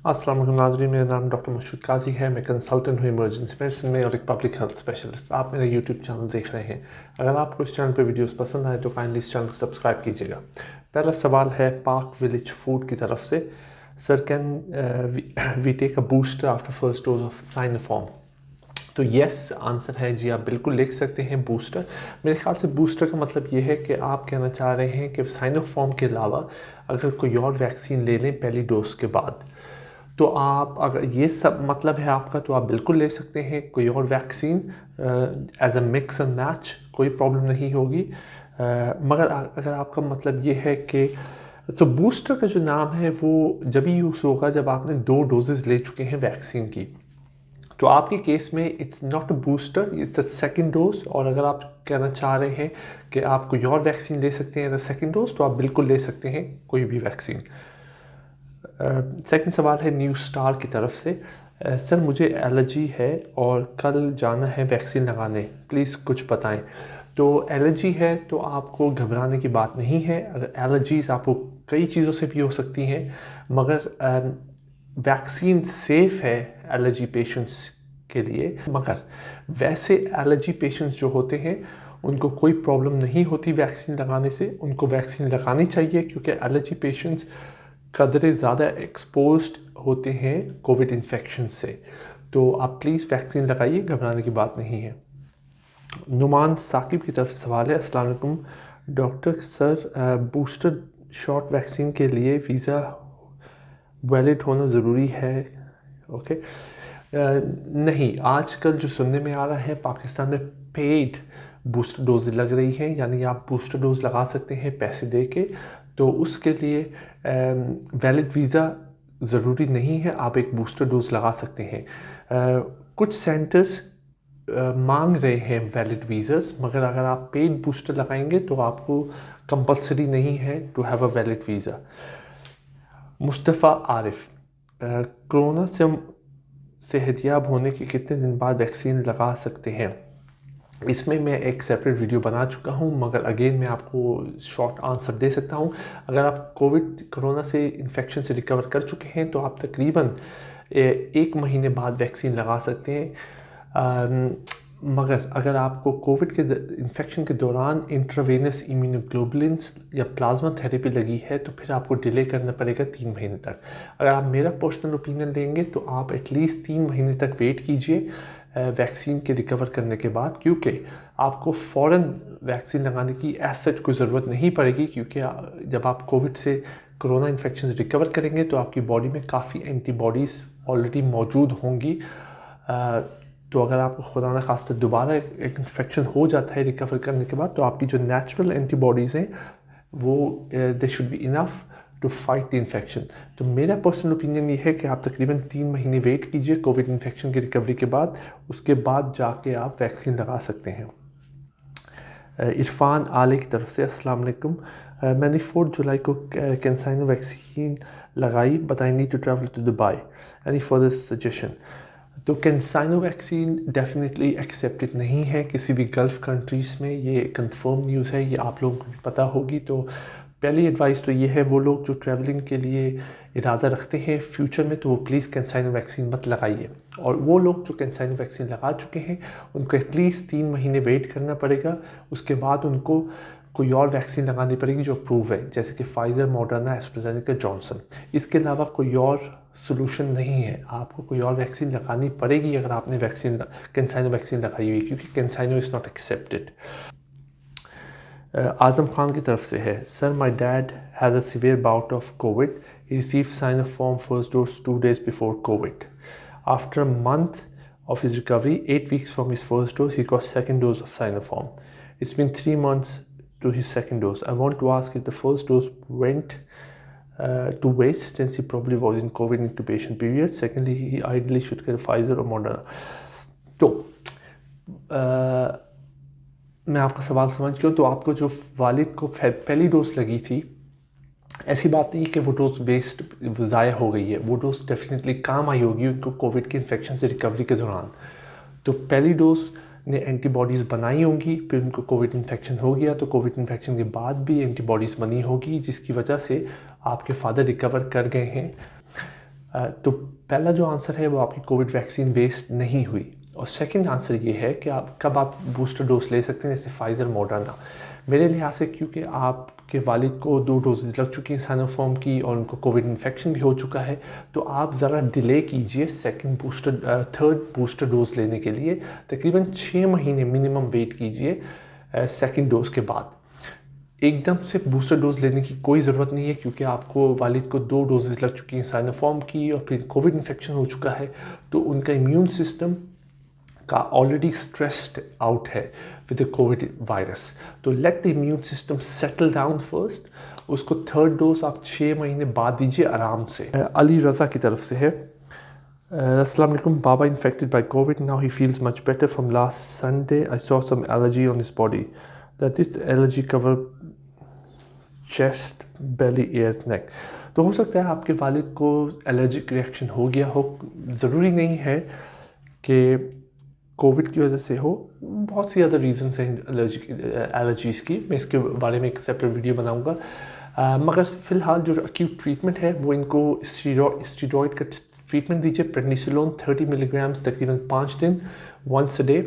अस्सलाम वालेकुम नाज़रीन, मेरा नाम डॉक्टर मशहूद काजी है। मैं कंसल्टेंट हूँ इमरजेंसी मेडिसिन में और एक पब्लिक हेल्थ स्पेशलिस्ट। आप मेरा यूट्यूब चैनल देख रहे हैं। अगर आपको इस चैनल पर वीडियोस पसंद आए तो काइंडली इस चैनल को सब्सक्राइब कीजिएगा। पहला सवाल है पार्क विलेज फूड की तरफ से। Sir, can we take a booster after first dose of Sinopharm? तो यस आंसर है जी, आप बिल्कुल ले सकते हैं बूस्टर। मेरे ख्याल से बूस्टर का मतलब ये है कि आप कहना चाह रहे हैं कि साइनोफॉर्म के अलावा अगर कोई और वैक्सीन ले लें पहली डोज के बाद, तो आप अगर ये सब मतलब है आपका, तो आप बिल्कुल ले सकते हैं कोई और vaccine as a mix and match, कोई प्रॉब्लम नहीं होगी। मगर अगर आपका मतलब ये है कि तो बूस्टर का जो नाम है वो जब ही यूज़ होगा जब आपने 2 डोजेज़ ले चुके हैं वैक्सीन की। तो आपके केस में it's not a booster, it's a second dose. और अगर आप कहना चाह रहे हैं कि आप कोई और वैक्सीन ले सकते हैं एज अ सेकेंड डोज, तो आप बिल्कुल ले सकते हैं कोई भी वैक्सीन। सेकंड सवाल है न्यू स्टार की तरफ से। सर, मुझे एलर्जी है और कल जाना है वैक्सीन लगाने, प्लीज़ कुछ बताएं। तो एलर्जी है तो आपको घबराने की बात नहीं है। अगर एलर्जीज आपको कई चीज़ों से भी हो सकती हैं, मगर वैक्सीन सेफ़ है एलर्जी पेशेंट्स के लिए। मगर वैसे एलर्जी पेशेंट्स जो होते हैं उनको कोई प्रॉब्लम नहीं होती वैक्सीन लगाने से। उनको वैक्सीन लगानी चाहिए क्योंकि एलर्जी पेशेंट्स कदरे ज़्यादा एक्सपोज्ड होते हैं कोविड इन्फेक्शन से। तो आप प्लीज़ वैक्सीन लगाइए, घबराने की बात नहीं है। नुमान साकिब की तरफ से सवाल है। अस्सलाम वालेकुम doctor sir, booster shot vaccine के लिए वीज़ा वैलिड होना ज़रूरी है? ओके। नहीं, आजकल जो सुनने में आ रहा है पाकिस्तान में पेड बूस्टर डोज लग रही हैं, यानी आप बूस्टर डोज लगा सकते हैं पैसे दे के। तो उसके लिए वैलिड वीज़ा ज़रूरी नहीं है, आप एक बूस्टर डोज लगा सकते हैं। कुछ सेंटर्स मांग रहे हैं वैलिड वीज़ास, मगर अगर आप पेड बूस्टर लगाएंगे तो आपको कंपलसरी नहीं है to have a valid visa. Mustafa Arif, corona से सेहतियाब होने के कितने दिन बाद वैक्सीन लगा सकते हैं? इसमें मैं एक सेपरेट वीडियो बना चुका हूं, मगर अगेन मैं आपको शॉर्ट आंसर दे सकता हूं। अगर आप कोरोना से इन्फेक्शन से रिकवर कर चुके हैं तो आप तकरीबन 1 महीने बाद वैक्सीन लगा सकते हैं। मगर अगर आपको कोविड के इन्फेक्शन के दौरान इंट्रावेनस इम्यूनोग्लोबुलिन्स या प्लाज्मा थेरेपी लगी है तो फिर आपको डिले करना पड़ेगा 3 महीने तक। अगर आप मेरा पर्सनल ओपिनियन लेंगे तो आप एटलीस्ट 3 महीने तक वेट कीजिए वैक्सीन के रिकवर करने के बाद, क्योंकि आपको फ़ौरन वैक्सीन लगाने की एज सच कोई ज़रूरत नहीं पड़ेगी। क्योंकि जब आप कोविड से कोरोना इन्फेक्शन रिकवर करेंगे तो आपकी बॉडी में काफ़ी एंटीबॉडीज़ ऑलरेडी मौजूद होंगी। तो अगर आपको खुदा न खास्ता दोबारा एक इन्फेक्शन हो जाता है रिकवर करने के बाद, तो आपकी जो नेचुरल एंटीबॉडीज़ हैं वो they should be enough to fight the infection. तो मेरा पर्सनल ओपिनियन ये है कि आप तकरीबन 3 महीने वेट कीजिए कोविड इन्फेक्शन की रिकवरी के बाद, उसके बाद जाके आप वैक्सीन लगा सकते हैं। इरफान आले की तरफ से अस्सलाम वालेकुम, मैंने 4 जुलाई को कैंसाइनो वैक्सीन लगाई but I need to travel to Dubai, any further suggestion? तो कैंसाइनो वैक्सीन डेफिनेटली एक्सेप्टेड नहीं है किसी भी गल्फ़ कंट्रीज़ में। ये कंफर्म न्यूज़ है, ये आप लोगों को भी पता होगी। तो पहली एडवाइस तो ये है, वो लोग जो ट्रैवलिंग के लिए इरादा रखते हैं फ्यूचर में, तो वो प्लीज़ कैंसाइनो वैक्सीन मत लगाइए। और वो लोग जो कैंसाइनो वैक्सीन लगा चुके हैं उनको एटलीस्ट 3 महीने वेट करना पड़ेगा। उसके बाद उनको कोई और वैक्सीन लगानी पड़ेगी जो अप्रूव है, जैसे कि फाइज़र, मॉडर्ना, एस्ट्राजेनेका, जॉनसन। इसके अलावा कोई और सोल्यूशन नहीं है, आपको कोई और वैक्सीन लगानी पड़ेगी अगर आपने कैंसाइनो वैक्सीन लगाई हुई, क्योंकि कैंसाइनो is not accepted. Azam Khan की तरफ से है। Sir, my dad has a severe bout of Covid, he receive Sinopharm first dose 2 days before Covid. After a month of his recovery, 8 weeks from his first dose, he got second dose of Sinopharm. It's been 3 months to his second dose. I want to ask if the first dose went to waste since he probably was in COVID incubation period. Secondly, he ideally should get Pfizer or Moderna. तो मैं आपका सवाल समझ गया। तो आपको जो वालिद को पहली डोज लगी थी, ऐसी बात नहीं है कि वो डोज वेस्ट ज़ाया हो गई है, वो डोज डेफिनेटली काम आई होगी उनको कोविड के इन्फेक्शन से रिकवरी के दौरान। तो पहली डोज ने एंटीबॉडीज़ बनाई होंगी, फिर उनको कोविड इन्फेक्शन हो गया, तो कोविड इन्फेक्शन के बाद भी एंटीबॉडीज़ बनी होगी, जिसकी वजह से आपके फादर रिकवर कर गए हैं। तो पहला जो आंसर है वो आपकी कोविड वैक्सीन वेस्ट नहीं हुई। और सेकंड आंसर ये है कि आप कब आप बूस्टर डोज ले सकते हैं, जैसे फाइज़र मॉडर्ना। मेरे लिहाज से क्योंकि आपके वालिद को 2 डोजेज़ लग चुकी हैं साइनोफार्म की और उनको कोविड इन्फेक्शन भी हो चुका है, तो आप ज़रा डिले कीजिए थर्ड बूस्टर डोज लेने के लिए। तकरीबन 6 महीने मिनिमम वेट कीजिए सेकंड डोज के बाद। एकदम से बूस्टर डोज लेने की कोई ज़रूरत नहीं है, क्योंकि आपको वालिद को 2 डोजेज़ लग चुकी हैं साइनोफार्म की और फिर कोविड इन्फेक्शन हो चुका है, तो उनका इम्यून सिस्टम का ऑलरेडी स्ट्रेस्ड आउट है विद द कोविड वायरस। तो let the immune system settle down first, उसको थर्ड डोज आप 6 महीने बाद दीजिए आराम से। अली रज़ा की तरफ से है, अस्सलाम वालेकुम बाबा, infected by COVID, now he feels much better from last Sunday, I saw some allergy on his body, that this allergy cover chest, belly, ears, neck. तो हो सकता है आपके वालिद को एलर्जिक रिएक्शन हो गया हो, ज़रूरी नहीं है कि कोविड की वजह से हो, बहुत सी अदर रीजंस हैं एलर्जीज़ की। मैं इसके बारे में एक सेपरेट वीडियो बनाऊंगा। मगर फ़िलहाल जो एक्यूट ट्रीटमेंट है वो इनको स्टीरॉयड का ट्रीटमेंट दीजिए। प्रेडनिसोलोन 30 मिलीग्राम्स तकरीबन 5 दिन वंस अ डे।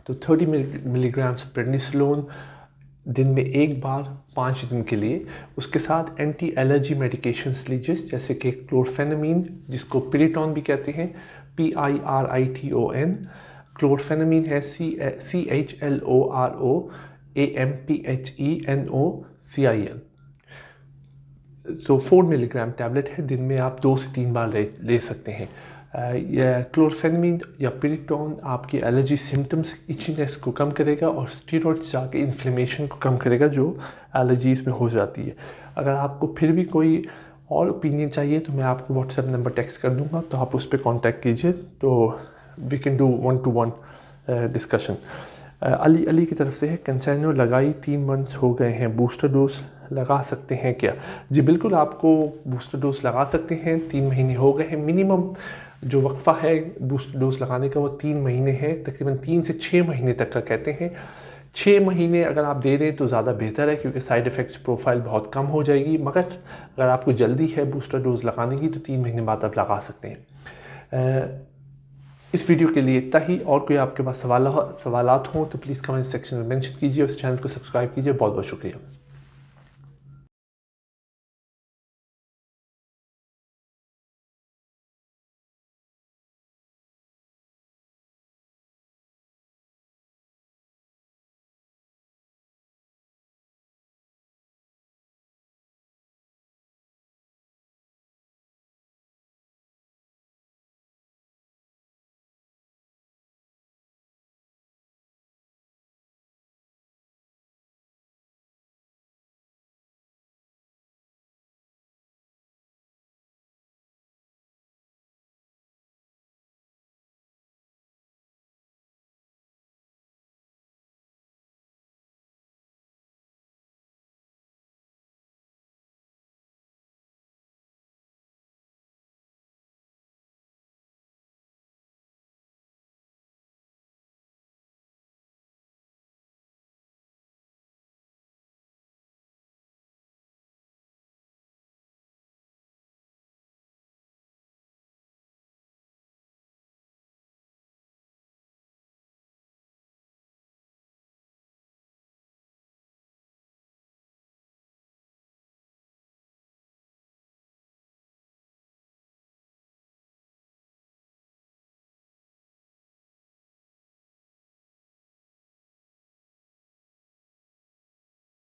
तो 30 मिलीग्राम्स प्रेडनिसोलोन दिन में एक बार 5 दिन के लिए। उसके साथ एंटी एलर्जी मेडिकेशंस लीजिए, जैसे कि क्लोरफेनामीन, जिसको पिरिटॉन भी कहते हैं, PIRITON। क्लोरफेनामीन है CHLOROAMPHENOCIL। तो 4 मिलीग्राम टैबलेट है, दिन में आप 2 से 3 बार ले सकते हैं। यह क्लोरफेनामीन या पिरिटॉन आपकी एलर्जी सिम्टम्स, इचीनेस को कम करेगा और स्टीरॉइड्स जाके इन्फ्लेमेशन को कम करेगा जो एलर्जीज़ में हो जाती है। अगर आपको फिर भी कोई और ओपिनियन चाहिए तो मैं आपको व्हाट्सएप नंबर टेक्स्ट कर दूंगा, तो आप उस पर कॉन्टैक्ट कीजिए, तो we can do 1-to-1 discussion. Ali की तरफ से है, कंसैनो लगाई 3 मंथ्स हो गए हैं, बूस्टर डोज लगा सकते हैं क्या? जी बिल्कुल, आपको बूस्टर डोज लगा सकते हैं। 3 महीने हो गए हैं, मिनिमम जो वक्फ़ा है बूस्टर डोज लगाने का वो 3 महीने है, तकरीबन 3 से 6 महीने तक का कहते हैं। 6 महीने अगर आप दे दें तो ज़्यादा बेहतर है, क्योंकि साइड इफ़ेक्ट्स प्रोफाइल बहुत कम हो जाएगी। मगर अगर आपको जल्दी है बूस्टर डोज लगाने की तो 3 महीने बाद आप लगा सकते हैं। इस वीडियो के लिए इतना ही। और कोई आपके पास सवालात हों तो प्लीज़ कमेंट सेक्शन में मेंशन कीजिए और इस चैनल को सब्सक्राइब कीजिए। बहुत बहुत शुक्रिया।